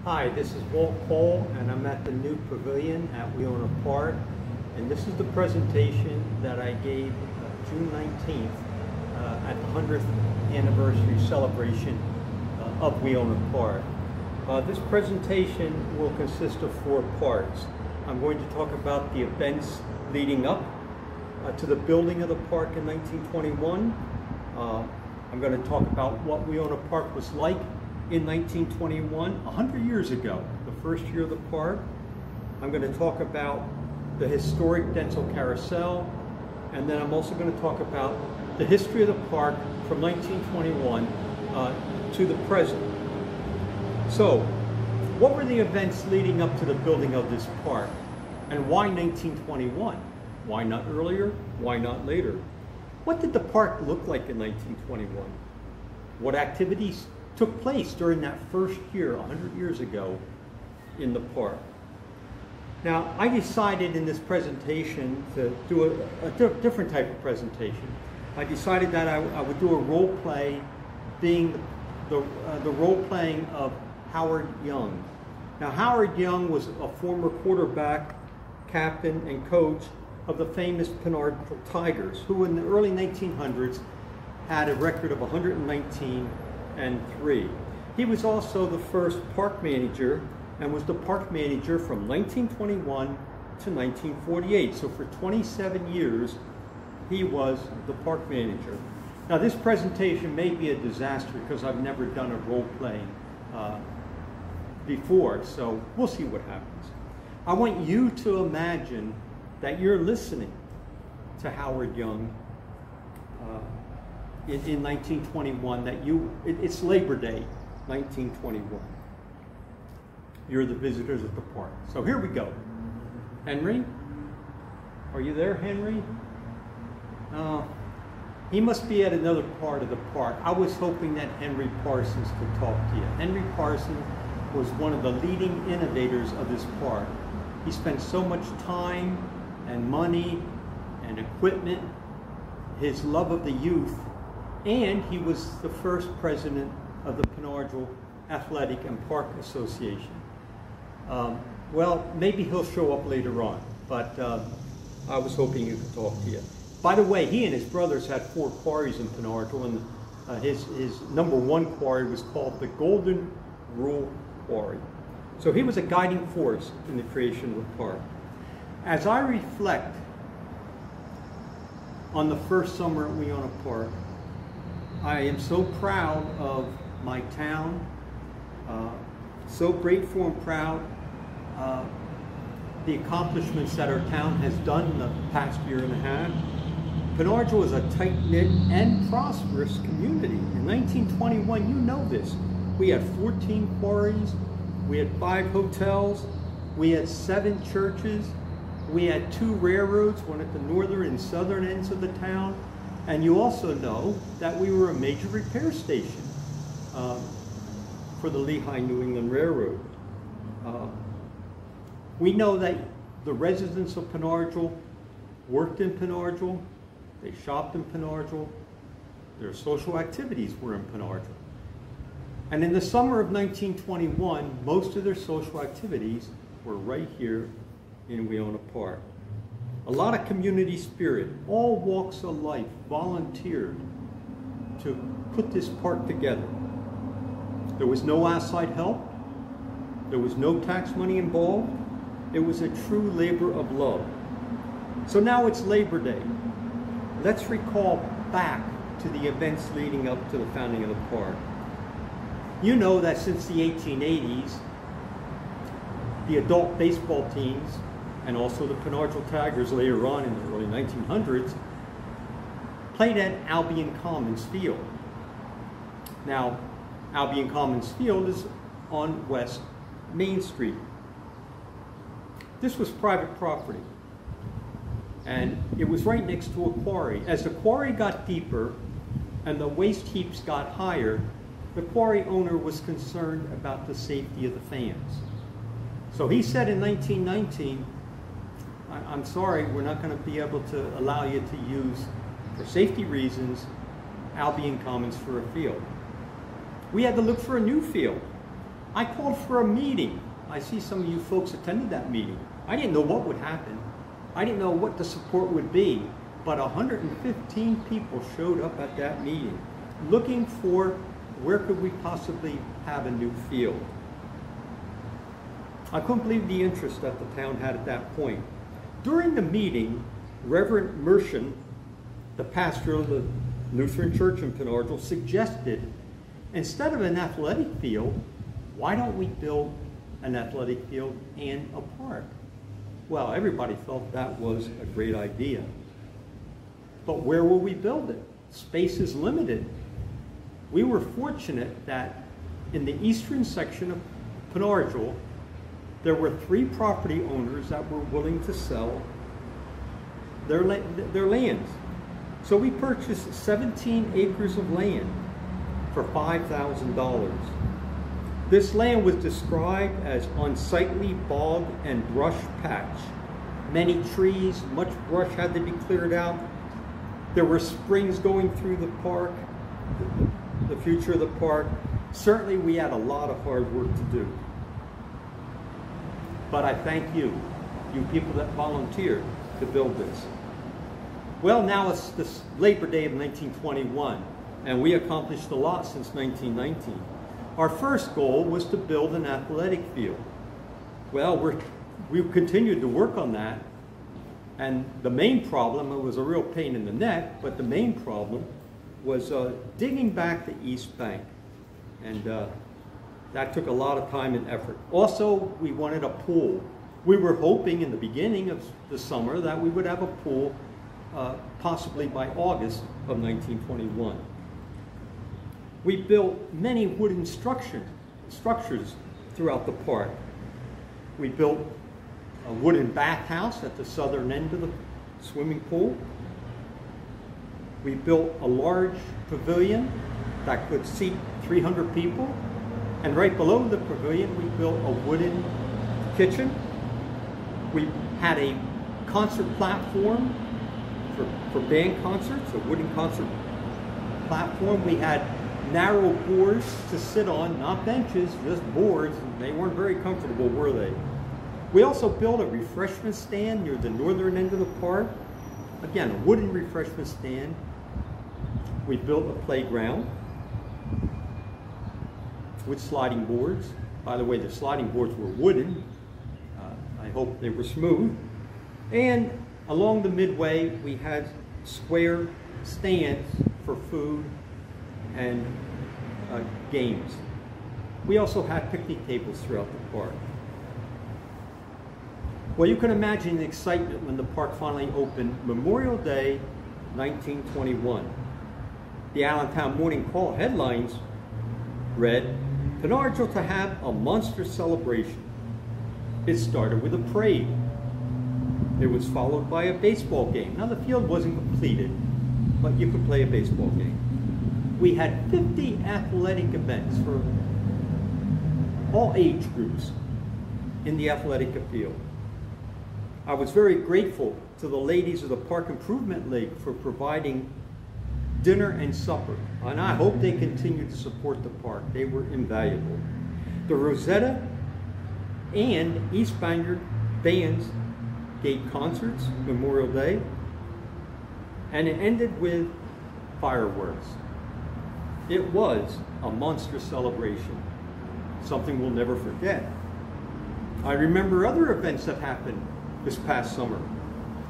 Hi, this is Walt Cole, and I'm at the new pavilion at Weona Park, and this is the presentation that I gave June 19th at the 100th anniversary celebration of Weona Park. This presentation will consist of 4 parts. I'm going to talk about the events leading up to the building of the park in 1921. I'm going to talk about what Weona Park was like in 1921, 100 years ago, the first year of the park. I'm going to talk about the historic Densel Carousel, and then I'm also going to talk about the history of the park from 1921 to the present. So, what were the events leading up to the building of this park? And why 1921? Why not earlier? Why not later? What did the park look like in 1921? What activities took place during that first year, 100 years ago, in the park? Now, I decided in this presentation to do a different type of presentation. I decided that I would do a role play, being the role playing of Howard Young. Now, Howard Young was a former quarterback, captain, and coach of the famous Pinata Tigers, who in the early 1900s had a record of 119 and 3. He was also the first park manager and was the park manager from 1921 to 1948. So for 27 years, he was the park manager. Now this presentation may be a disaster because I've never done a role playing before, so we'll see what happens. I want you to imagine that you're listening to Howard Young in 1921, it's Labor Day, 1921. You're the visitors at the park. So here we go. Henry? Are you there, Henry? He must be at another part of the park. I was hoping that Henry Parsons could talk to you. Henry Parsons was one of the leading innovators of this park. He spent so much time and money and equipment, his love of the youth, and he was the first president of the Pinata Athletic and Park Association. Well, maybe he'll show up later on, but I was hoping he could talk to you. By the way, he and his brothers had 4 quarries in Pinata, and his #1 quarry was called the Golden Rule Quarry. So he was a guiding force in the creation of the park. As I reflect on the first summer at Weona Park, I am so proud of my town, so grateful and proud the accomplishments that our town has done in the past year and a half. Pinata was a tight-knit and prosperous community. In 1921, you know this, we had 14 quarries, we had 5 hotels, we had 7 churches, we had 2 railroads, one at the northern and southern ends of the town, and you also know that we were a major repair station for the Lehigh-New England Railroad. We know that the residents of Pinata worked in Pinata, they shopped in Pinata, their social activities were in Pinata. And in the summer of 1921, most of their social activities were right here in Weona Park. A lot of community spirit, all walks of life volunteered to put this park together. There was no outside help. There was no tax money involved. It was a true labor of love. So now it's Labor Day. Let's recall back to the events leading up to the founding of the park. You know that since the 1880s, the adult baseball teams and also the Pinata Tigers later on in the early 1900s played at Albion Commons Field. Now, Albion Commons Field is on West Main Street. This was private property, and it was right next to a quarry. As the quarry got deeper and the waste heaps got higher, the quarry owner was concerned about the safety of the fans. So he said in 1919, I'm sorry, we're not going to be able to allow you to use, for safety reasons, Albion Commons for a field. We had to look for a new field. I called for a meeting. I see some of you folks attended that meeting. I didn't know what would happen. I didn't know what the support would be, but 115 people showed up at that meeting looking for where could we possibly have a new field. I couldn't believe the interest that the town had at that point. During the meeting, Reverend Mershon, the pastor of the Lutheran Church in Pinata, suggested, instead of an athletic field, why don't we build an athletic field and a park? Well, everybody felt that was a great idea. But where will we build it? Space is limited. We were fortunate that in the eastern section of Pinata, there were 3 property owners that were willing to sell their lands. So we purchased 17 acres of land for $5,000. This land was described as unsightly bog and brush patch. Many trees, much brush had to be cleared out. There were springs going through the park, the future of the park. Certainly we had a lot of hard work to do. But I thank you people that volunteered to build this. Well, now it's this Labor Day of 1921, and we accomplished a lot since 1919. Our first goal was to build an athletic field. Well, we continued to work on that, and the main problem, it was a real pain in the neck, but the main problem was digging back the east bank, and that took a lot of time and effort. Also, we wanted a pool. We were hoping in the beginning of the summer that we would have a pool possibly by August of 1921. We built many wooden structures throughout the park. We built a wooden bathhouse at the southern end of the swimming pool. We built a large pavilion that could seat 300 people. And right below the pavilion, we built a wooden kitchen. We had a concert platform for band concerts, a wooden concert platform. We had narrow boards to sit on, not benches, just boards. They weren't very comfortable, were they? We also built a refreshment stand near the northern end of the park. Again, a wooden refreshment stand. We built a playground with sliding boards. By the way, the sliding boards were wooden. I hope they were smooth. And along the midway, we had square stands for food and games. We also had picnic tables throughout the park. Well, you can imagine the excitement when the park finally opened Memorial Day, 1921. The Allentown Morning Call headlines read, "Pinata to have a monster celebration." It started with a parade. It was followed by a baseball game. Now the field wasn't completed, but you could play a baseball game. We had 50 athletic events for all age groups in the athletic field. I was very grateful to the ladies of the Park Improvement League for providing dinner and supper, and I hope they continue to support the park. They were invaluable. The Rosetta and East Bangor bands gave concerts Memorial Day, and it ended with fireworks. It was a monstrous celebration, something we'll never forget. I remember other events that happened this past summer.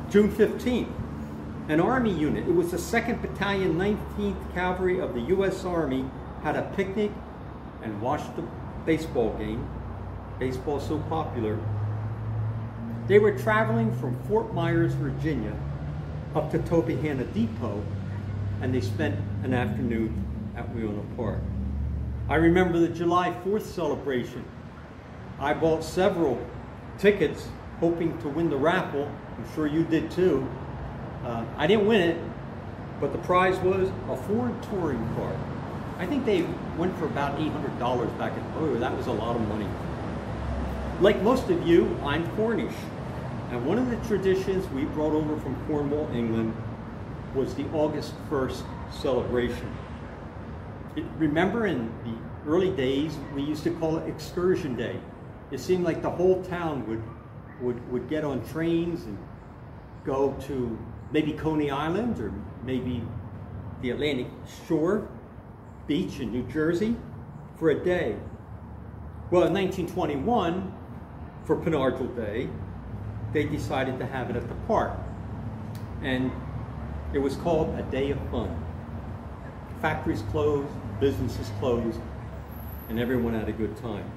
June 15th, an Army unit, it was the 2nd Battalion, 19th Cavalry of the U.S. Army, had a picnic and watched the baseball game. Baseball's so popular. They were traveling from Fort Myers, Virginia, up to Tobyhanna Depot, and they spent an afternoon at Weona Park. I remember the July 4th celebration. I bought several tickets hoping to win the raffle. I'm sure you did too. I didn't win it, but the prize was a Ford touring car. I think they went for about $800 back in, oh, that was a lot of money. Like most of you, I'm Cornish. And one of the traditions we brought over from Cornwall, England, was the August 1st celebration. Remember in the early days, we used to call it Excursion Day. It seemed like the whole town would get on trains and go to maybe Coney Island or maybe the Atlantic Shore beach in New Jersey for a day. Well, in 1921, for Pinata Day, they decided to have it at the park. And it was called a day of fun. Factories closed, businesses closed, and everyone had a good time.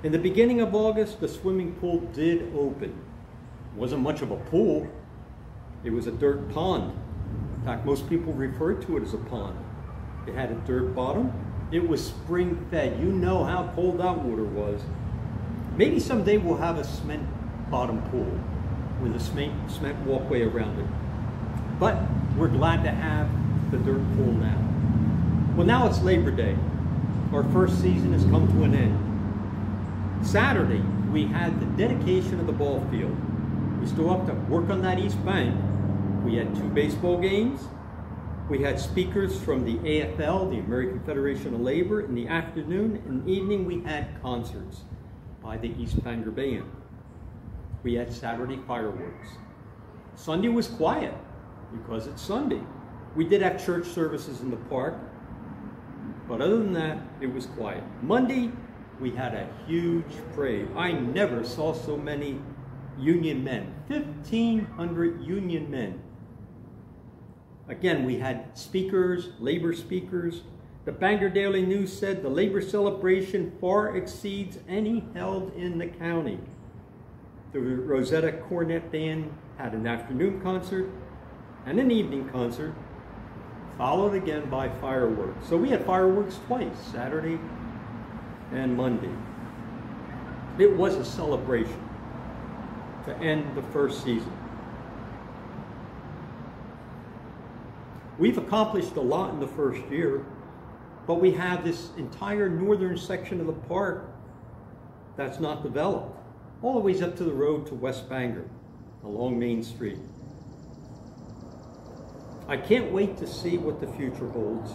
In the beginning of August, the swimming pool did open. It wasn't much of a pool. It was a dirt pond. In fact, most people referred to it as a pond. It had a dirt bottom. It was spring fed. You know how cold that water was. Maybe someday we'll have a cement bottom pool with a cement walkway around it. But we're glad to have the dirt pool now. Well, now it's Labor Day. Our first season has come to an end. Saturday, we had the dedication of the ball field. We still have to work on that east bank. We had 2 baseball games. We had speakers from the AFL, the American Federation of Labor, in the afternoon. In the evening, we had concerts by the East Bangor Band. We had Saturday fireworks. Sunday was quiet because it's Sunday. We did have church services in the park, but other than that, it was quiet. Monday, we had a huge parade. I never saw so many union men, 1,500 union men. Again, we had speakers, labor speakers. The Bangor Daily News said the labor celebration far exceeds any held in the county. The Rosetta Cornet Band had an afternoon concert and an evening concert, followed again by fireworks. So we had fireworks twice, Saturday and Monday. It was a celebration to end the first season. We've accomplished a lot in the first year, but we have this entire northern section of the park that's not developed, all the way up to the road to West Bangor, along Main Street. I can't wait to see what the future holds.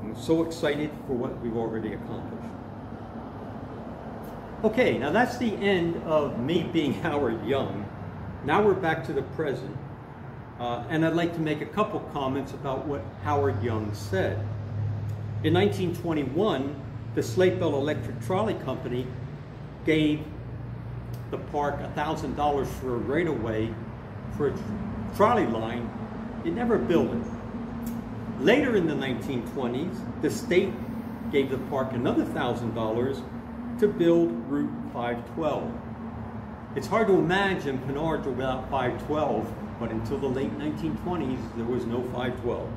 I'm so excited for what we've already accomplished. Okay, now that's the end of me being Howard Young. Now we're back to the present. And I'd like to make a couple comments about what Howard Young said. In 1921, the Slate-Bell Electric Trolley Company gave the park $1,000 for a right-of-way for a trolley line. It never built it. Later in the 1920s, the state gave the park another $1,000 to build Route 512. It's hard to imagine Pinata without 512, but until the late 1920s, there was no 512.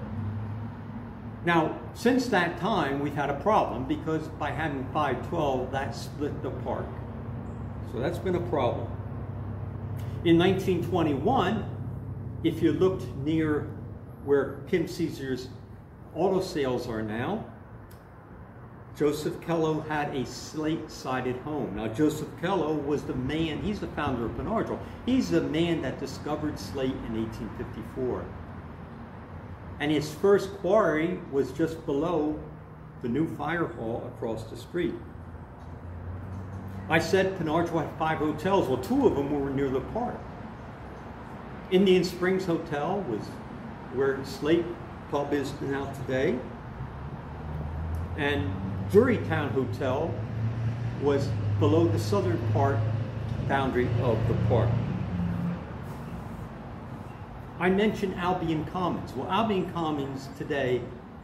Now, since that time, we've had a problem because by having 512, that split the park. So that's been a problem. In 1921, if you looked near where Kim Caesar's auto sales are now, Joseph Kello had a slate-sided home. Now, Joseph Kello was the man, he's the founder of Pinata. He's the man that discovered slate in 1854. And his first quarry was just below the new fire hall across the street. I said Pinata had 5 hotels. Well, 2 of them were near the park. Indian Springs Hotel was where Slate Pub is now today. And Jurytown Hotel was below the southern part boundary of the park. I mentioned Albion Commons. Well, Albion Commons today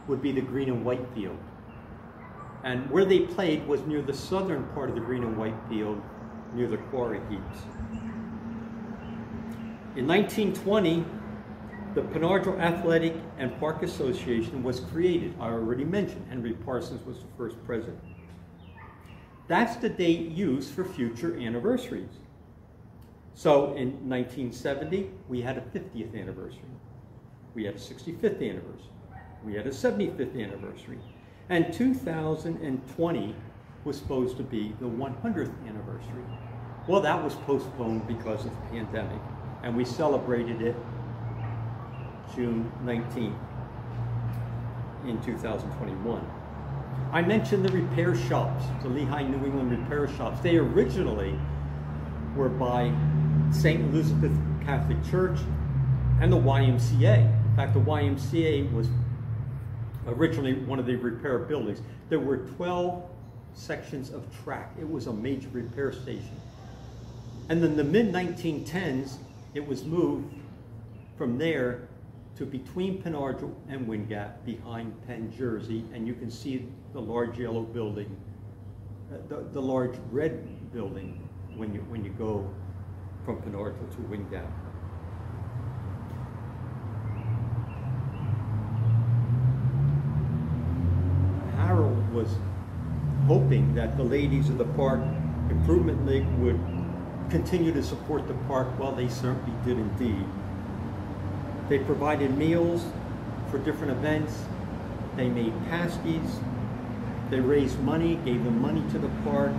would be the green and white field. And where they played was near the southern part of the green and white field, near the quarry heaps. In 1920, the Pinata Athletic and Park Association was created. I already mentioned Henry Parsons was the first president. That's the date used for future anniversaries. So in 1970, we had a 50th anniversary. We had a 65th anniversary. We had a 75th anniversary. And 2020 was supposed to be the 100th anniversary. Well, that was postponed because of the pandemic, and we celebrated it June 19th in 2021. I mentioned the repair shops, the Lehigh New England repair shops. They originally were by St. Elizabeth Catholic Church and the YMCA. In fact, the YMCA was originally one of the repair buildings. There were 12 sections of track. It was a major repair station. And in the mid-1910s, it was moved from there to between Pinata and Wind Gap behind Penn, Jersey, and you can see the large yellow building, the large red building when you go from Pinata to Wind Gap. Harold was hoping that the ladies of the Park Improvement League would continue to support the park. Well, they certainly did indeed. They provided meals for different events. They made pasties. They raised money, gave them money to the park.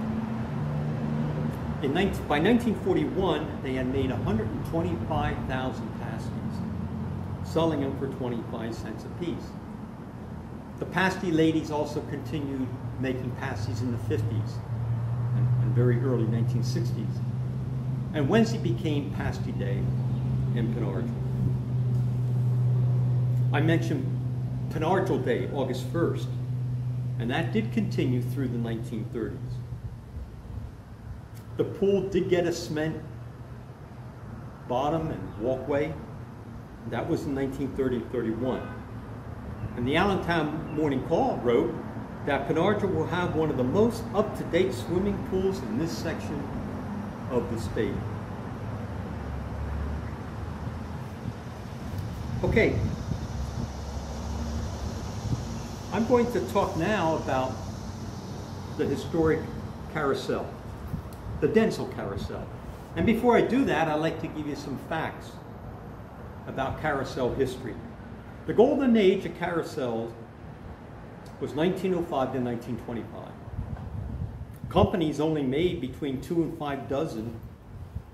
By 1941, they had made 125,000 pasties, selling them for 25 cents a piece. The pasty ladies also continued making pasties in the 50s and very early 1960s. And Wednesday became Pasty Day in Pinata. I mentioned Pinata Day, August 1st, and that did continue through the 1930s. The pool did get a cement bottom and walkway. That was in 1930-31. And the Allentown Morning Call wrote that Pinata will have one of the most up-to-date swimming pools in this section of the state. Okay, I'm going to talk now about the historic carousel, the Densel Carousel. And before I do that, I'd like to give you some facts about carousel history. The golden age of carousels was 1905 to 1925. Companies only made between 2 and 5 dozen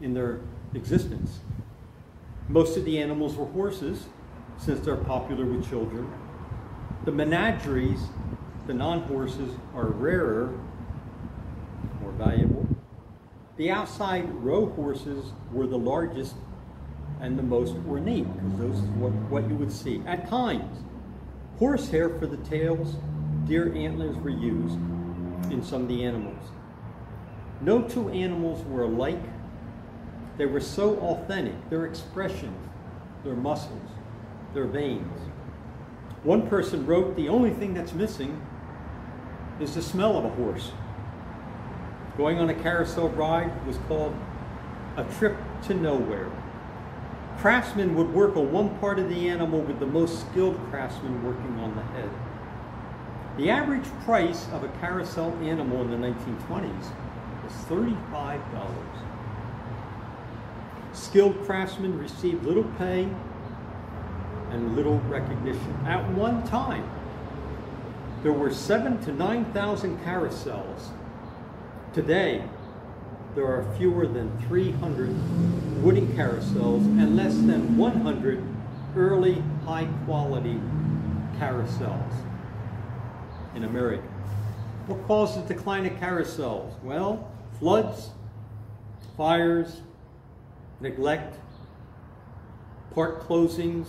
in their existence. Most of the animals were horses, since they're popular with children. The menageries, the non-horses, are rarer, more valuable. The outside row horses were the largest and the most ornate, because those is what you would see. At times, horsehair for the tails, deer antlers were used in some of the animals. No two animals were alike. They were so authentic, their expressions, their muscles, their veins. One person wrote, the only thing that's missing is the smell of a horse. Going on a carousel ride was called a trip to nowhere. Craftsmen would work on one part of the animal with the most skilled craftsmen working on the head. The average price of a carousel animal in the 1920s was $35. Skilled craftsmen received little pay and little recognition. At one time, there were 7,000 to 9,000 carousels. Today, there are fewer than 300 wooden carousels and less than 100 early high-quality carousels in America. What caused the decline of carousels? Well, floods, fires, neglect, park closings,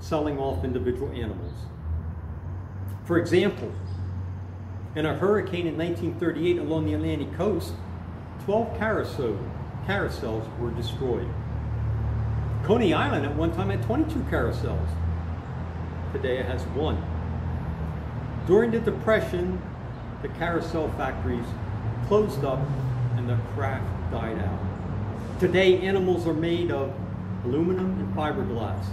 selling off individual animals. For example, in a hurricane in 1938 along the Atlantic coast, 12 carousels were destroyed. Coney Island at one time had 22 carousels. Today it has 1. During the Depression, the carousel factories closed up and the craft died out. Today, animals are made of aluminum and fiberglass.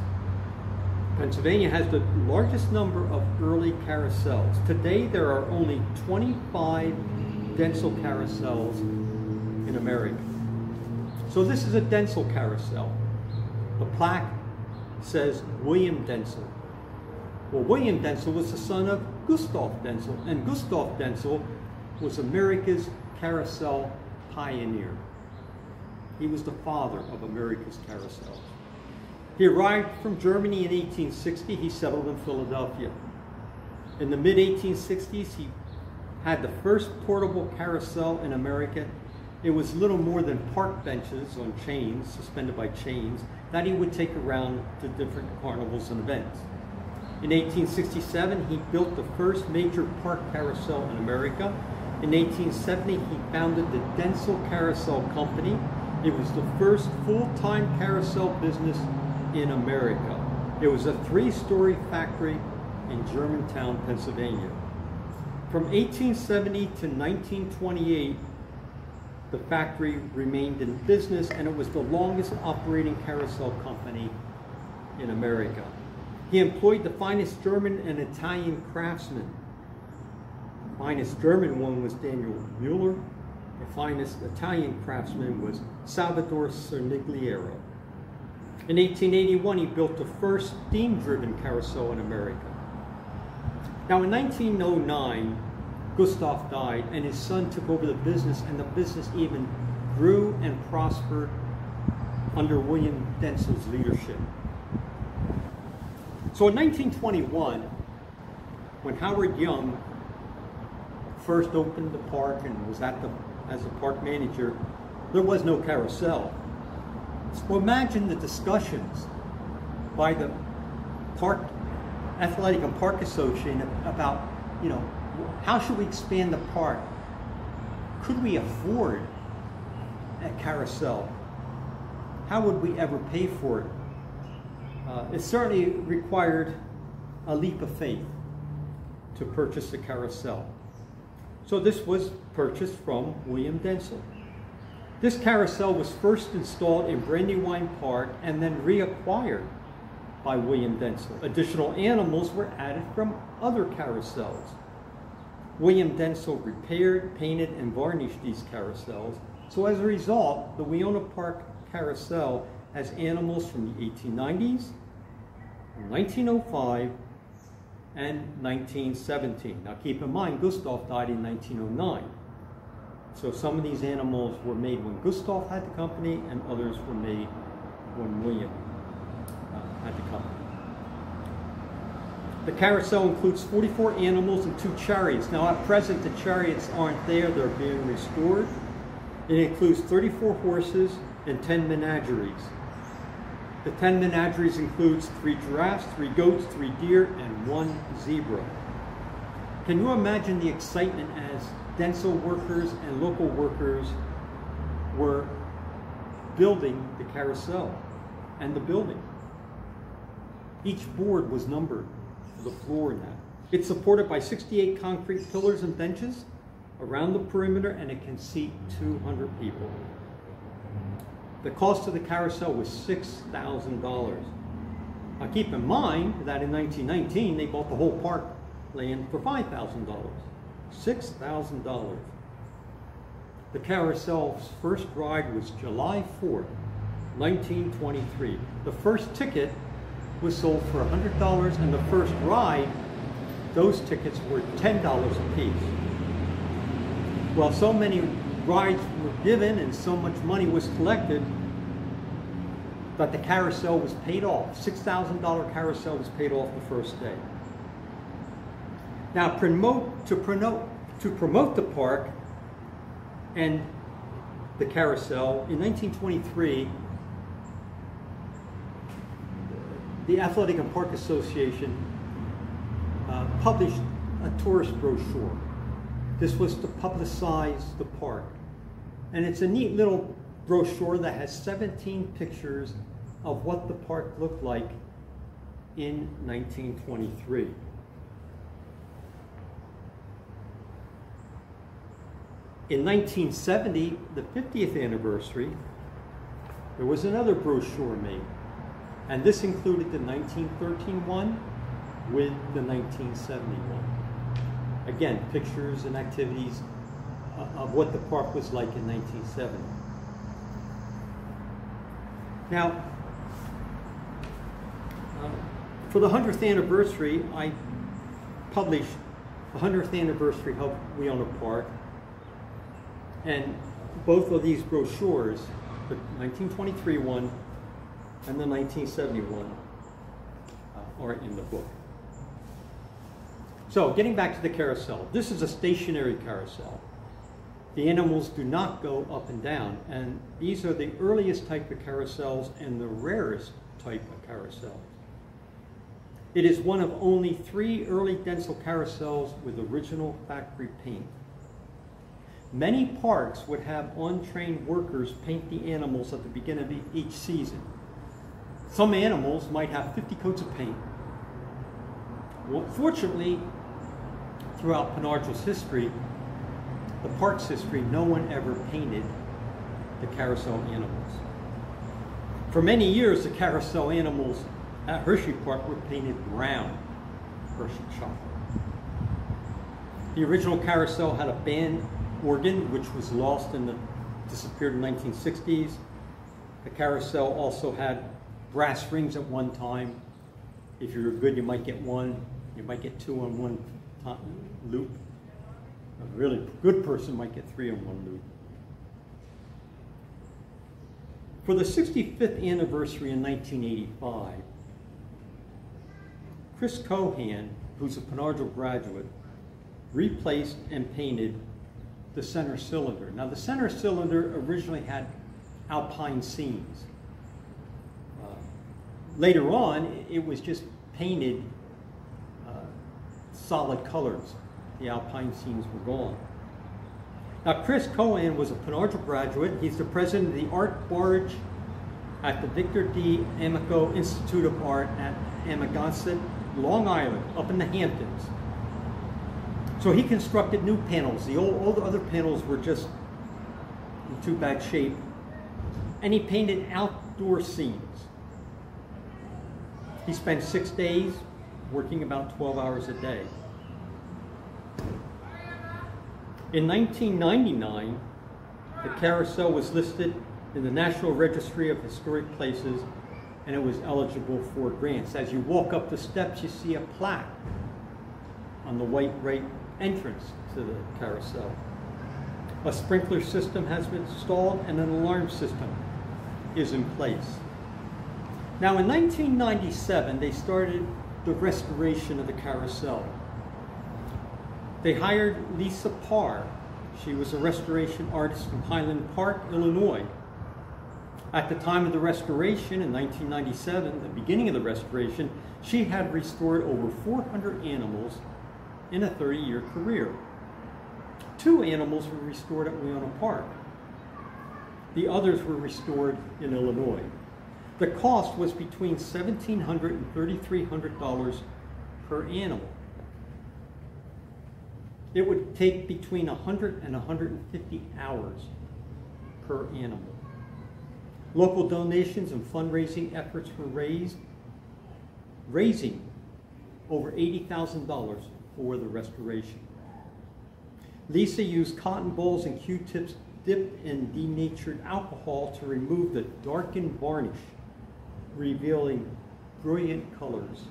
Pennsylvania has the largest number of early carousels. Today, there are only 25 Densel carousels in America. So this is a Densel carousel. The plaque says William Densel. Well, William Densel was the son of Gustav Densel, and Gustav Densel was America's carousel pioneer. He was the father of America's carousel. He arrived from Germany in 1860. He settled in Philadelphia. In the mid-1860s, he had the first portable carousel in America. It was little more than park benches on chains, suspended by chains, that he would take around to different carnivals and events. In 1867, he built the first major park carousel in America. In 1870, he founded the Densel Carousel Company. It was the first full-time carousel business in America. It was a 3-story factory in Germantown, Pennsylvania. From 1870 to 1928, the factory remained in business, and it was the longest operating carousel company in America. He employed the finest German and Italian craftsmen. The finest German one was Daniel Mueller. The finest Italian craftsman was Salvatore Cernigliero. In 1881, he built the first steam-driven carousel in America. Now, in 1909, Gustav died, and his son took over the business, and the business even grew and prospered under William Densel's leadership. So in 1921, when Howard Young first opened the park and was as a park manager, there was no carousel. So imagine the discussions by the Park Athletic and Park Association about, how should we expand the park? Could we afford a carousel? How would we ever pay for it? It certainly required a leap of faith to purchase a carousel. So this was purchased from William Densel. This carousel was first installed in Brandywine Park and then reacquired by William Densel. Additional animals were added from other carousels. William Densel repaired, painted, and varnished these carousels. So as a result, the Weona Park Carousel has animals from the 1890s, 1905, and 1917. Now keep in mind, Gustav died in 1909. So some of these animals were made when Gustav had the company, and others were made when William had the company. The carousel includes 44 animals and 2 chariots. Now at present, the chariots aren't there, they're being restored. It includes 34 horses and 10 menageries. The 10 menageries includes 3 giraffes, 3 goats, 3 deer, and 1 zebra. Can you imagine the excitement as Densel workers and local workers were building the carousel and the building? Each board was numbered for the floor in that. It's supported by 68 concrete pillars and benches around the perimeter, and it can seat 200 people. The cost of the carousel was $6,000. Now keep in mind that in 1919, they bought the whole park land for $5,000. $6,000. The carousel's first ride was July 4th, 1923. The first ticket was sold for $100, and the first ride, those tickets were $10 a piece. Well, so many rides were given and so much money was collected that the carousel was paid off. $6,000 carousel was paid off the first day. Now, to promote the park and the carousel, in 1923, the Athletic and Park Association published a tourist brochure. This was to publicize the park. And it's a neat little brochure that has 17 pictures of what the park looked like in 1923. In 1970, the 50th anniversary, there was another brochure made. And this included the 1913 one with the 1971. Again, pictures and activities of what the park was like in 1970. Now, for the 100th anniversary, I published the 100th anniversary of Weona Park, and both of these brochures, the 1923 one and the 1971, are in the book. So getting back to the carousel, this is a stationary carousel. The animals do not go up and down, and these are the earliest type of carousels and the rarest type of carousels. It is one of only 3 early Densel carousels with original factory paint. Many parks would have untrained workers paint the animals at the beginning of each season. Some animals might have 50 coats of paint. Well, fortunately, throughout Pinata's history, the park's history, no one ever painted the carousel animals. For many years, the carousel animals at Hershey Park were painted brown, Hershey chocolate. The original carousel had a band organ, which was lost disappeared in the 1960s. The carousel also had brass rings at one time. If you were good, you might get 1. You might get 2 on one loop. A really good person might get 3 on one loop. For the 65th anniversary in 1985, Chris Cohan, who's a Pinata graduate, replaced and painted the center cylinder. Now, the center cylinder originally had alpine scenes. Later on, it was just painted solid colors. The alpine scenes were gone. Now, Chris Cohan was a Pinata graduate. He's the president of the art barge at the Victor D. Amico Institute of Art at Amagansett, Long Island, up in the Hamptons. So he constructed new panels. All the other panels were just in too bad shape. And he painted outdoor scenes. He spent 6 days working about 12 hours a day. In 1999, the carousel was listed in the National Registry of Historic Places, and it was eligible for grants. As you walk up the steps, you see a plaque on the white right entrance to the carousel. A sprinkler system has been installed and an alarm system is in place. Now, in 1997, they started the restoration of the carousel. They hired Lisa Parr. She was a restoration artist from Highland Park, Illinois. At the time of the restoration in 1997, the beginning of the restoration, she had restored over 400 animals in a 30-year career. 2 animals were restored at Weona Park. The others were restored in Illinois. The cost was between $1,700 and $3,300 per animal. It would take between 100 and 150 hours per animal. Local donations and fundraising efforts were raising over $80,000 for the restoration. Lisa used cotton balls and Q-tips dipped in denatured alcohol to remove the darkened varnish, revealing brilliant colors.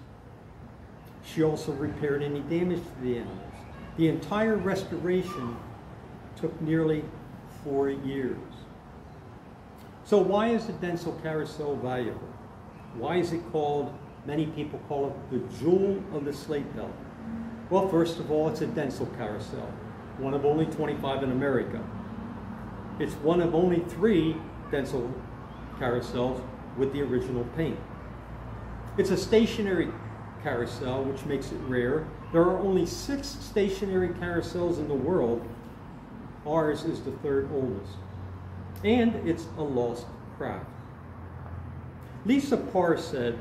She also repaired any damage to the animals. The entire restoration took nearly 4 years. So why is the Densel carousel valuable? Why is it called, many people call it the jewel of the slate belt? Well, first of all, it's a Densel carousel, one of only 25 in America. It's one of only 3 Densel carousels with the original paint. It's a stationary carousel, which makes it rare. There are only 6 stationary carousels in the world. Ours is the 3rd oldest. And it's a lost craft. Lisa Parr said,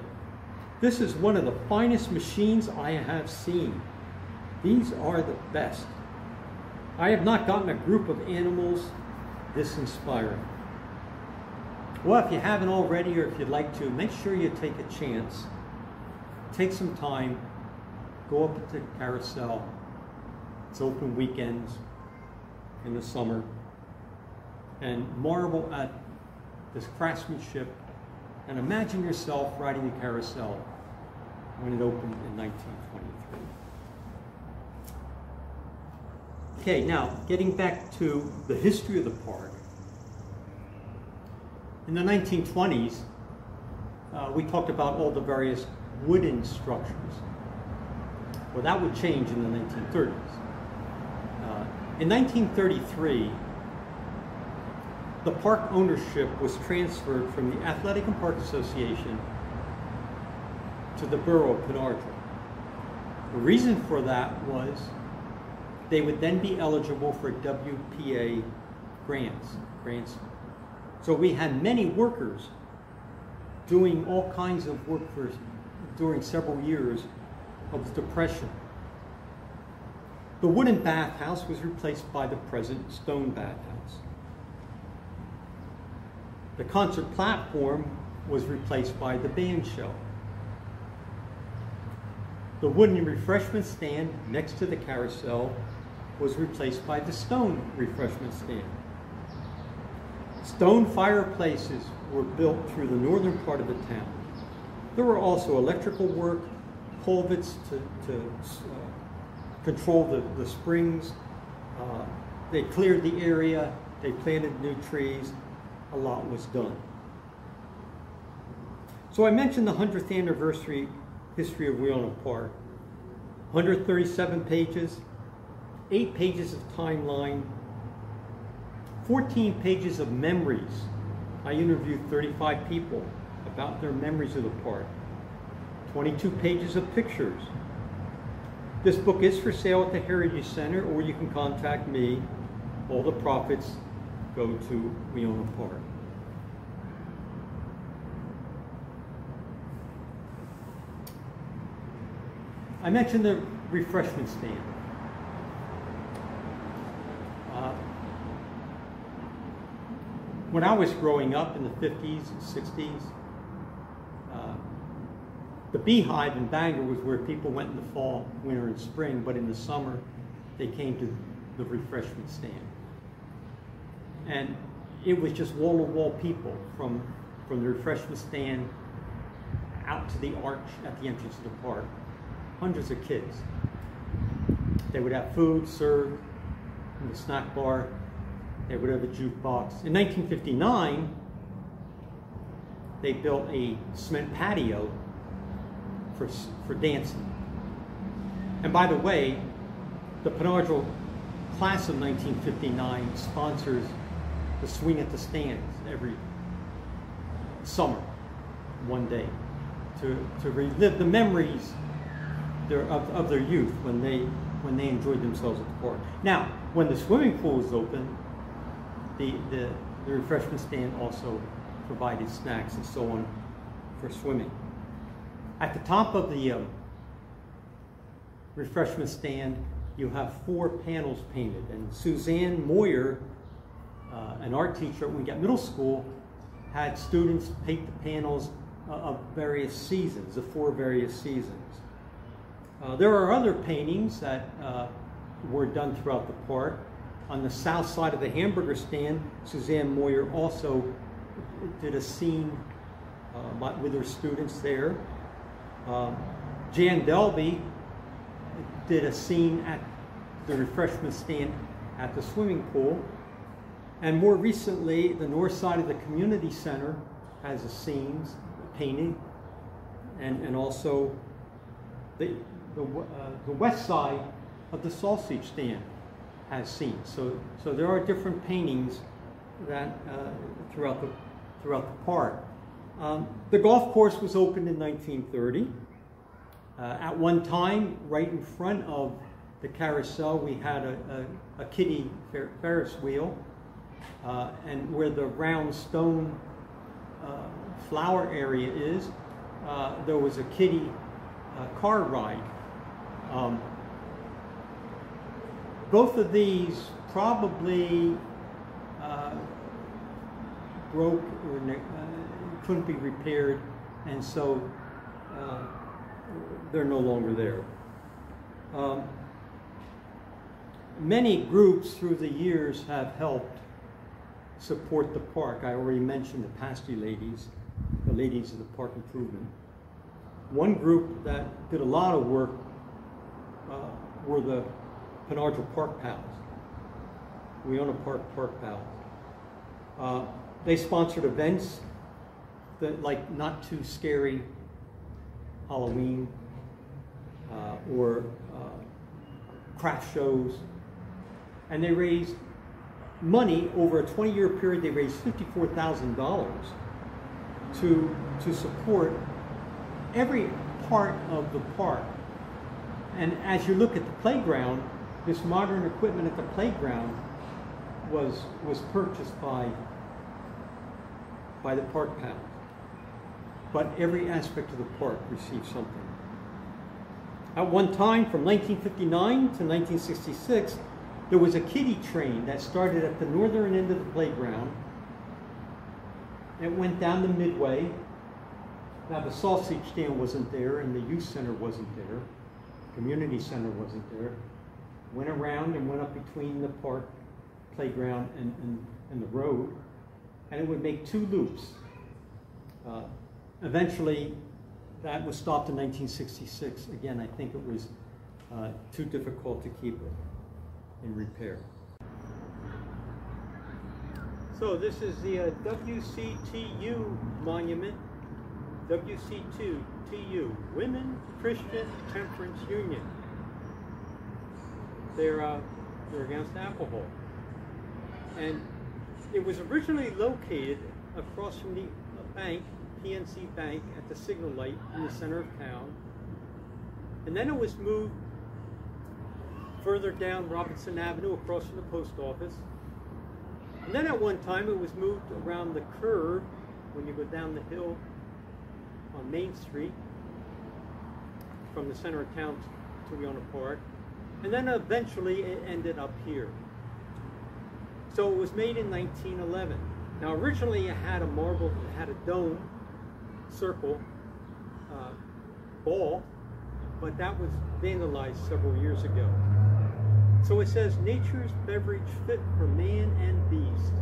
"This is one of the finest machines I have seen. These are the best. I have not gotten a group of animals this inspiring." Well, if you haven't already, or if you'd like to, make sure you take a chance. Take some time, go up to the carousel. It's open weekends in the summer, and marvel at this craftsmanship, and imagine yourself riding the carousel when it opened in 1923. Okay, now getting back to the history of the park. In the 1920s, we talked about all the various wooden structures. Well, that would change in the 1930s. In 1933, the park ownership was transferred from the Athletic and Park Association to the Borough of Pinata. The reason for that was they would then be eligible for WPA grants. So we had many workers doing all kinds of work during several years of the Depression. The wooden bathhouse was replaced by the present stone bathhouse. The concert platform was replaced by the band shell. The wooden refreshment stand next to the carousel was replaced by the stone refreshment stand. Stone fireplaces were built through the northern part of the town. There were also electrical work, culverts to control the springs. They cleared the area, they planted new trees, a lot was done. So I mentioned the 100th anniversary history of Weona Park. 137 pages, 8 pages of timeline, 14 pages of memories. I interviewed 35 people about their memories of the park. 22 pages of pictures. This book is for sale at the Heritage Center, or you can contact me. All the profits go to Weona Park. I mentioned the refreshment stand. When I was growing up in the 50s and 60s, the Beehive in Bangor was where people went in the fall, winter, and spring, but in the summer, they came to the refreshment stand. And it was just wall-to-wall people from the refreshment stand out to the arch at the entrance of the park. Hundreds of kids. They would have food served in the snack bar. They would have a jukebox. In 1959, they built a cement patio for dancing. And by the way, the Pinata class of 1959 sponsors the Swing at the Stands every summer, one day, to relive the memories of their youth when they enjoyed themselves at the park. Now, when the swimming pool was open, the refreshment stand also provided snacks and so on for swimming. At the top of the refreshment stand, you have 4 panels painted. And Suzanne Moyer, an art teacher when we got middle school, had students paint the panels of various seasons, the 4 various seasons. There are other paintings that were done throughout the park. On the south side of the hamburger stand, Suzanne Moyer also did a scene with her students there. Jan Delby did a scene at the refreshment stand at the swimming pool. And more recently, the north side of the community center has a scene painted, and also the west side of the sausage stand has scenes. So there are different paintings that throughout the park. The golf course was opened in 1930. At one time, right in front of the carousel, we had a kiddie Ferris wheel, and where the round stone flower area is, there was a kiddie car ride. Both of these probably broke or couldn't be repaired, and so they're no longer there. Many groups through the years have helped support the park. I already mentioned the Pasty ladies, the ladies of the park improvement. One group that did a lot of work were the Pinata Park Pals. Weona Park Pals. They sponsored events that, like Not Too Scary Halloween, or craft shows. And they raised money over a 20-year period. They raised $54,000 to support every part of the park. And as you look at the playground, this modern equipment at the playground was purchased by the park pals. But every aspect of the park received something. At one time, from 1959 to 1966, there was a kiddie train that started at the northern end of the playground. It went down the midway. Now the sausage stand wasn't there, and the youth center wasn't there. Community center wasn't there. Went around and went up between the park, playground, and the road, and it would make two loops. Eventually, that was stopped in 1966. Again, I think it was too difficult to keep it in repair. So this is the Wctu Monument. Wctu, Women Christian Temperance Union. They're against alcohol. And it was originally located across from the bank, PNC Bank, at the signal light in the center of town. And then it was moved further down Robinson Avenue across from the post office. And then at one time it was moved around the curve when you go down the hill on Main Street from the center of town to Weona Park. And then eventually it ended up here. So it was made in 1911. Now originally it had a dome, circle, ball, but that was vandalized several years ago. So it says, nature's beverage fit for man and beast.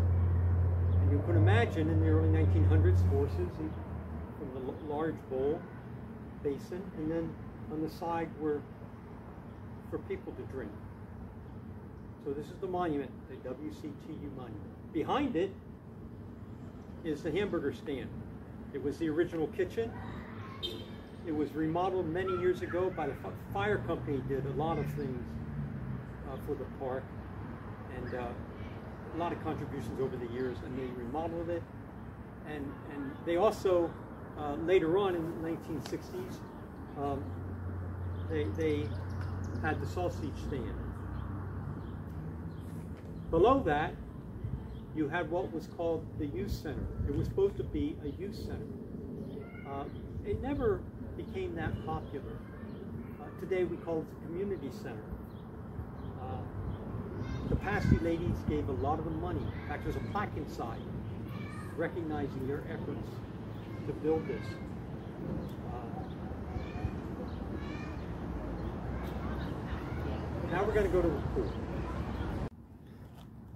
And you can imagine in the early 1900s, horses from the large bowl, basin, and then on the side were for people to drink. So this is the monument, the Wctu Monument. Behind it is the hamburger stand. It was the original kitchen. It was remodeled many years ago by the fire company. Did a lot of things for the park, and a lot of contributions over the years, and they remodeled it. And they also, later on in the 1960s, they had the sausage stand. Below that, you had what was called the youth center. It was supposed to be a youth center. It never became that popular. Today we call it the community center. The Patsy ladies gave a lot of the money. In fact, there's a plaque inside recognizing their efforts to build this. Now we're going to go to the pool.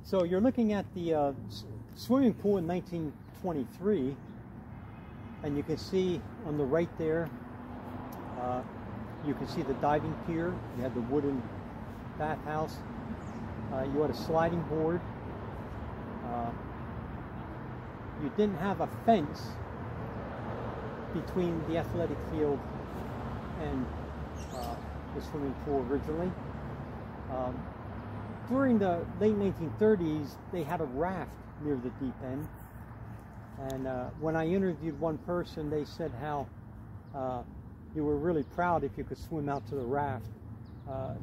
So you're looking at the swimming pool in 1923, and you can see on the right there, you can see the diving pier. You had the wooden bathhouse. You had a sliding board. You didn't have a fence between the athletic field and the swimming pool originally. During the late 1930s, they had a raft near the deep end. And when I interviewed one person, they said how you were really proud if you could swim out to the raft.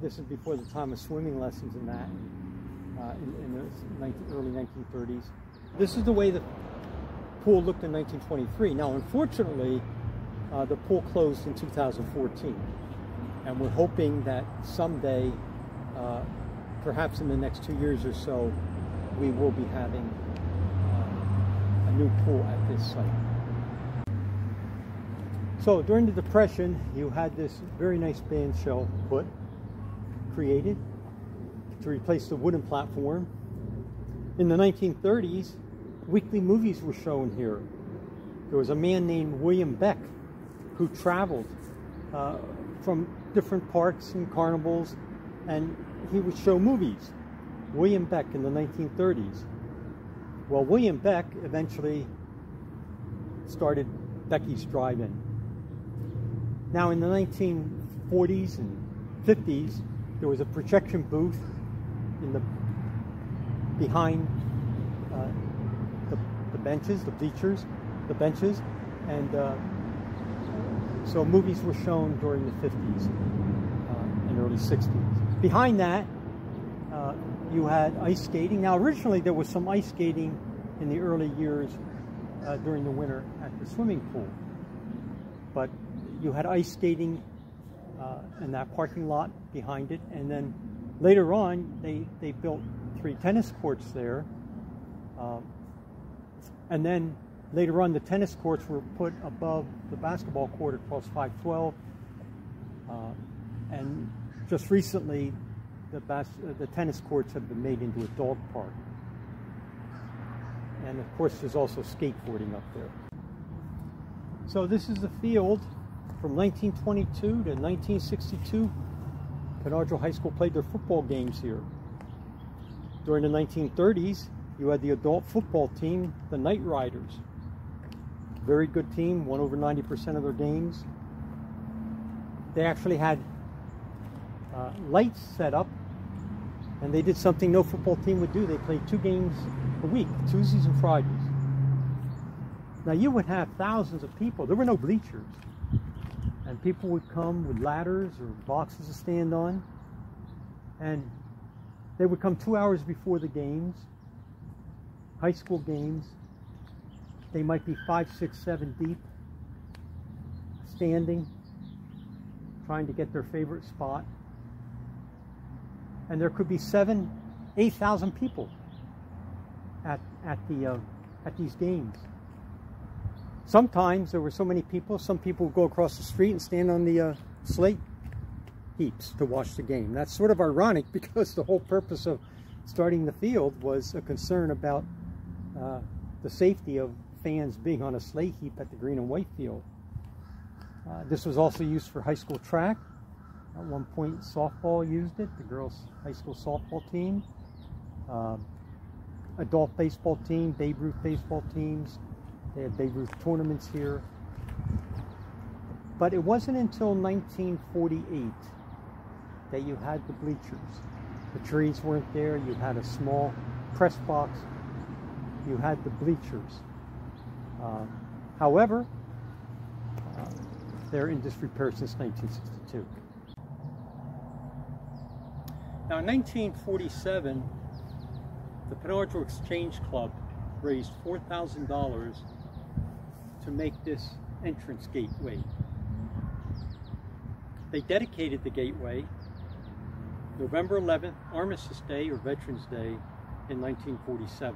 This is before the time of swimming lessons and that, in the early 1930s. This is the way the pool looked in 1923. Now, unfortunately, the pool closed in 2014. And we're hoping that someday, perhaps in the next 2 years or so, we will be having a new pool at this site. So during the Depression, you had this very nice band shell created to replace the wooden platform. In the 1930s, weekly movies were shown here. There was a man named William Beck who traveled from different parks and carnivals, and he would show movies. William Beck in the 1930s. Well, William Beck eventually started Becky's Drive-In. Now in the 1940s and 50s, there was a projection booth in the behind the benches, the bleachers, the benches, and so movies were shown during the 50s and early 60s. Behind that, you had ice skating. Now, originally there was some ice skating in the early years during the winter at the swimming pool, but you had ice skating in that parking lot behind it, and then later on they built 3 tennis courts there, and then later on the tennis courts were put above the basketball court across 512, and just recently the tennis courts have been made into a dog park. And of course there's also skateboarding up there. So this is the field from 1922 to 1962. Pinata High School played their football games here. During the 1930s, you had the adult football team, the Night Riders. Very good team, won over 90% of their games. They actually had lights set up, and they did something no football team would do. They played 2 games a week, Tuesdays and Fridays. Now you would have thousands of people. There were no bleachers. And people would come with ladders or boxes to stand on. And they would come 2 hours before the games, high school games. They might be 5, 6, 7 deep, standing, trying to get their favorite spot. And there could be 7,000, 8,000 people at these games. Sometimes there were so many people, some people would go across the street and stand on the slate heaps to watch the game. That's sort of ironic because the whole purpose of starting the field was a concern about the safety of fans being on a slate heap at the green and white field. This was also used for high school track. At one point, softball used it, the girls' high school softball team. Adult baseball team, Babe Ruth baseball teams. They had Babe Ruth tournaments here. But it wasn't until 1948 that you had the bleachers. The trees weren't there. You had a small press box. You had the bleachers. However, they're in disrepair since 1962. Now in 1947, the Pinata Exchange Club raised $4,000 to make this entrance gateway. They dedicated the gateway November 11th, Armistice Day or Veterans Day in 1947.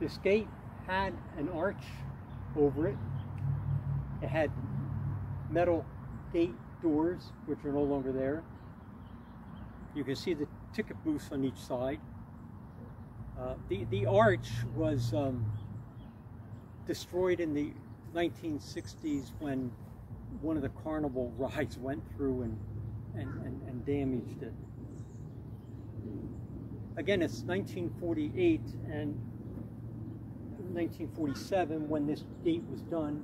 This gate had an arch over it. It had metal gate doors, which are no longer there. You can see the ticket booths on each side. The arch was destroyed in the 1960s when one of the carnival rides went through and damaged it. Again, it's 1948 and 1947 when this gate was done,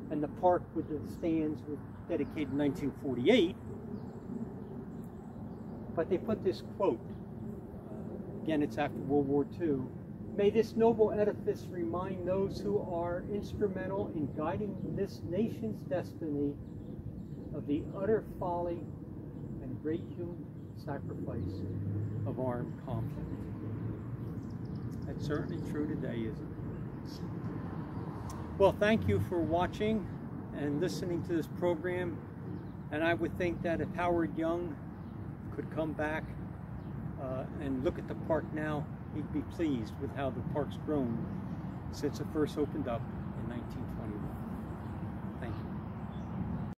and the park with the stands was dedicated in 1948. But they put this quote, again it's after World War II, "May this noble edifice remind those who are instrumental in guiding this nation's destiny of the utter folly and great human sacrifice of armed conflict." That's certainly true today, isn't it? Well, thank you for watching and listening to this program. And I would think that if Howard Young could come back and look at the park now, he'd be pleased with how the park's grown since it first opened up in 1921.